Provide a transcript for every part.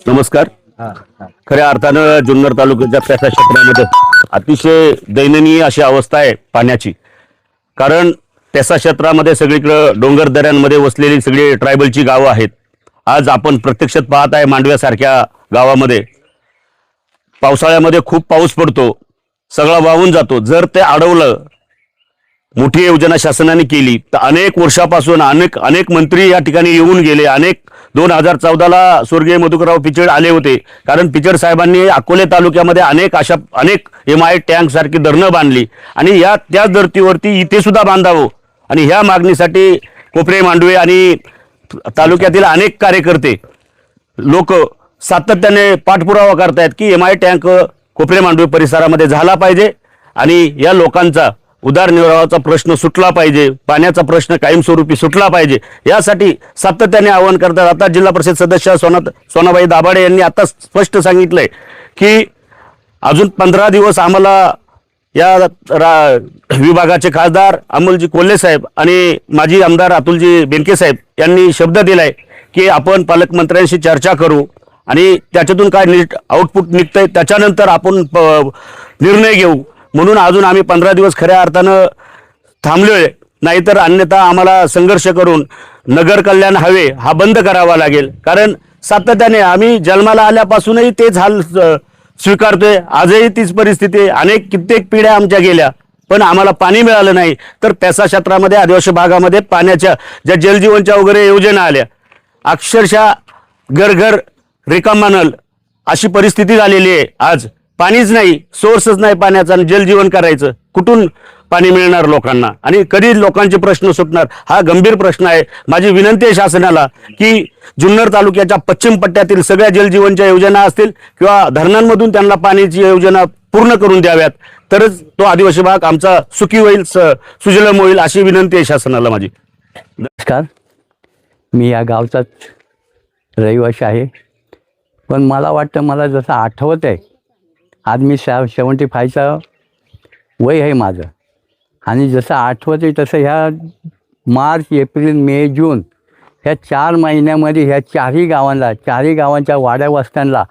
नमस्कार. खऱ्या अर्थानं जुन्नर तालुक्याच्या पेसा क्षेत्रामध्ये अतिशय दयनीय अशी अवस्था आहे पाण्याची. कारण पेसा क्षेत्रामध्ये सगळीकडे डोंगर दऱ्यांमध्ये वसलेली सगळी ट्रायबलची गावं आहेत. आज आपण प्रत्यक्षात पाहत आहे मांडव्यासारख्या गावामध्ये पावसाळ्यामध्ये खूप पाऊस पडतो, सगळा वाहून जातो. जर ते अडवलं, मोठी योजना शासनाने केली तर अनेक वर्षापासून अनेक मंत्री या ठिकाणी येऊन गेले. 2014ला स्वर्गीय मधुकरराव पिचड आले होते. कारण पिचड साहेबांनी अकोले तालुक्यामध्ये अनेक MI टँक सारखी धरणं बांधली आणि त्याच धर्तीवरती इथे सुद्धा बांधावं. आणि ह्या मागणीसाठी कोपरे, मांडवे आणि तालुक्यातील अनेक कार्यकर्ते लोक सातत्याने पाठपुरावा करतायत की MI टँक कोपरे, मांडवे परिसरामध्ये झाला पाहिजे आणि या लोकांचा उदरनिर्वाहाचा प्रश्न सुटला पाहिजे, पाण्याचा प्रश्न कायमस्वरूपी सुटला पाहिजे. यासाठी सातत्याने आवाहन करतात. आता जिल्हा परिषद सदस्य सोनाबाई दाभाडे यांनी आता स्पष्ट सांगितलंय की अजून 15 दिवस आम्हाला या विभागाचे खासदार अमोलजी कोल्हे साहेब आणि माजी आमदार अतुलजी बेनके साहेब यांनी शब्द दिलाय की आपण पालकमंत्र्यांशी चर्चा करू आणि त्याच्यातून काय आउटपुट निघतंय त्याच्यानंतर आपण निर्णय घेऊ. म्हणून अजून आम्ही 15 दिवस खऱ्या अर्थानं थांबलोय. नाहीतर अन्यथा आम्हाला संघर्ष करून नगर कल्याण हवे हा बंद करावा लागेल. कारण सातत्याने आम्ही जन्माला आल्यापासूनही तेच हाल स्वीकारतोय. आजही तीच परिस्थिती आहे. कित्येक पिढ्या आमच्या गेल्या पण आम्हाला पाणी मिळालं नाही. तर पेसा क्षेत्रामध्ये आदिवासी भागामध्ये पाण्याच्या ज्या जलजीवनच्या वगैरे योजना आल्या, अक्षरशः घर रिकामा नळ अशी परिस्थिती झालेली आहे. आज पाणीच नाही, सोर्सच नाही पाण्याचा आणि जलजीवन करायचं कुठून पाणी मिळणार लोकांना आणि कधी लोकांचे प्रश्न सुटणार हा गंभीर प्रश्न आहे. माझी विनंती आहे शासनाला की जुन्नर तालुक्याच्या पश्चिम पट्ट्यातील सगळ्या जलजीवनच्या योजना असतील किंवा धरणांमधून त्यांना पाण्याची योजना पूर्ण करून द्याव्यात, तरच तो आदिवासी भाग आमचा सुखी होईल, सुजलम होईल अशी विनंती आहे शासनाला माझी. नमस्कार. मी या गावचाच रहिवासी आहे. पण मला वाटतं मला जसं आठवत आहे, आज मी 75चा वय आहे माझं. आणि जसं आठवत आहे तसं ह्या मार्च, एप्रिल, मे, जून ह्या 4 महिन्यामध्ये ह्या चारही गावांच्या वाड्या वस्त्यांना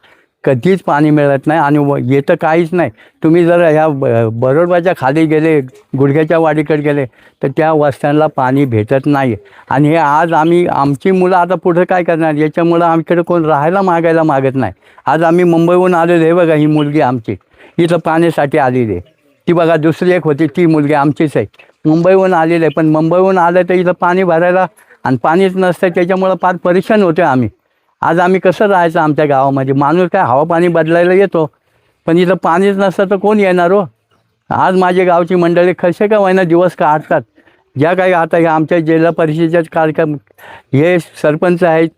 कधीच पाणी मिळत नाही आणि येतं काहीच नाही. तुम्ही जर ह्या बरोडबाच्या खाली गेले, गुडघ्याच्या वाडीकडे गेले तर त्या वस्त्यांना पाणी भेटत नाही. आणि हे आज आमची मुलं आता पुढं काय करणार, याच्यामुळं आमच्याकडे कोण राहायला मागायला मागत नाही. आज आम्ही मुंबईहून आलेलो आहे. बघा ही मुलगी आमची इथं पाण्यासाठी आलेली आहे. ती बघा दुसरी एक होती ती मुलगी आमचीच आहे, मुंबईहून आलेली आहे. पण मुंबईहून आलं तर इथं पाणी भरायला आणि पाणीच नसतं, त्याच्यामुळं फार परेशान होतो आम्ही. आज आम्ही कसं राहायचं आमच्या गावामध्ये. माणूस काय हवा पाणी बदलायला येतो पण इथं पाणीच नसतं तर कोण येणार हो. आज माझ्या गावची मंडळी कसे का होईना दिवस काढतात. ज्या काही आता हे आमच्या जिल्हा परिषदेचे कार्यक्रम, हे सरपंच आहेत,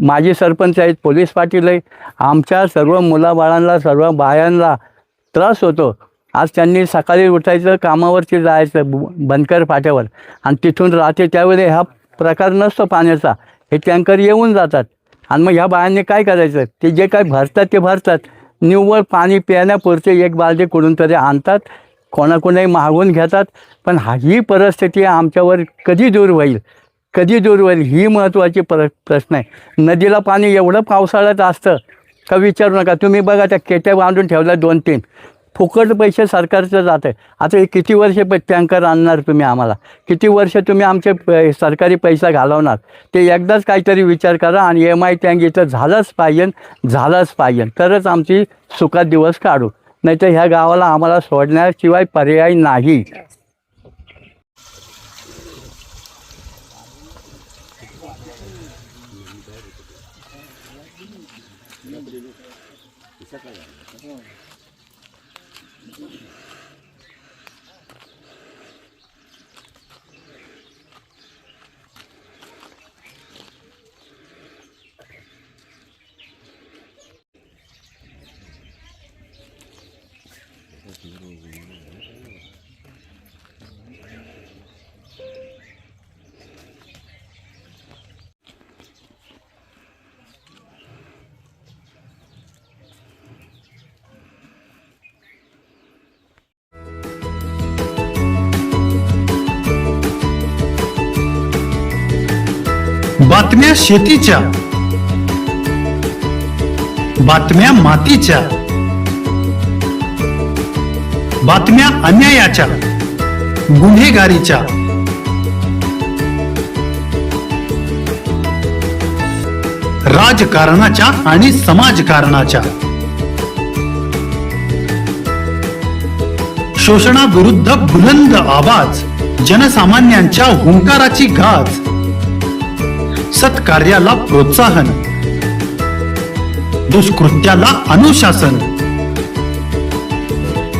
माजी सरपंच आहेत, पोलीस पाटील आहे, आमच्या सर्व मुलाबाळांना सर्व बायांना त्रास होतो. आज त्यांनी सकाळी उठायचं, कामावरती जायचं बनकर फाट्यावर आणि तिथून राहते त्यावेळी हा प्रकार नसतो पाण्याचा. हे टँकर येऊन जातात आणि मग ह्या बायांनी काय करायचं, ते जे काय भरतात ते भरतात, निव्वळ पाणी पिण्यापुरते एक बालदी कुठून तरी आणतात, कोणाकोणाही मागून घेतात. पण ही परिस्थिती आमच्यावर कधी दूर होईल ही महत्त्वाची प्रश्न आहे. नदीला पाणी एवढं पावसाळ्यात असतं का विचारू नका. तुम्ही बघा त्या केट्या बांधून ठेवल्या 2-3, फुकट पैसे सरकारचं जातं आहे. आता हे किती वर्ष टँकर आणणार तुम्ही आम्हाला, किती वर्ष तुम्ही आमचे सरकारी पैसा घालवणार, ते एकदाच काहीतरी विचार करा. आणि MI टँक इथं झालंच पाहिजे तरच आमची सुखात दिवस काढू, नाहीतर ह्या गावाला आम्हाला सोडण्याशिवाय पर्याय नाही. बातम्या शेतीच्या, बातम्या मातीच्या, बातम्या अन्यायाच्या, गुन्हेगारीच्या, राजकारणाच्या आणि समाजकारणाच्या, शोषणाविरुद्ध बुलंद आवाज, जनसामान्यांच्या हुंकाराची गाज, सत्कार्याला प्रोत्साहन, दुष्कृत्याला अनुशासन,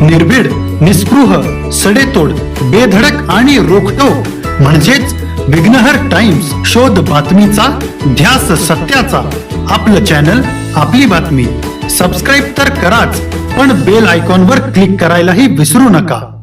निर्भीड, निस्पृह, सडेतोड, बेधडक आणि रोखठोक म्हणजेच विघ्नहर टाइम्स. शोध बातमीचा, ध्यास सत्याचा. आपलं चॅनल, आपली बातमी. सबस्क्राईब तर कराच, पण बेल आयकॉनवर क्लिक करायलाही विसरू नका.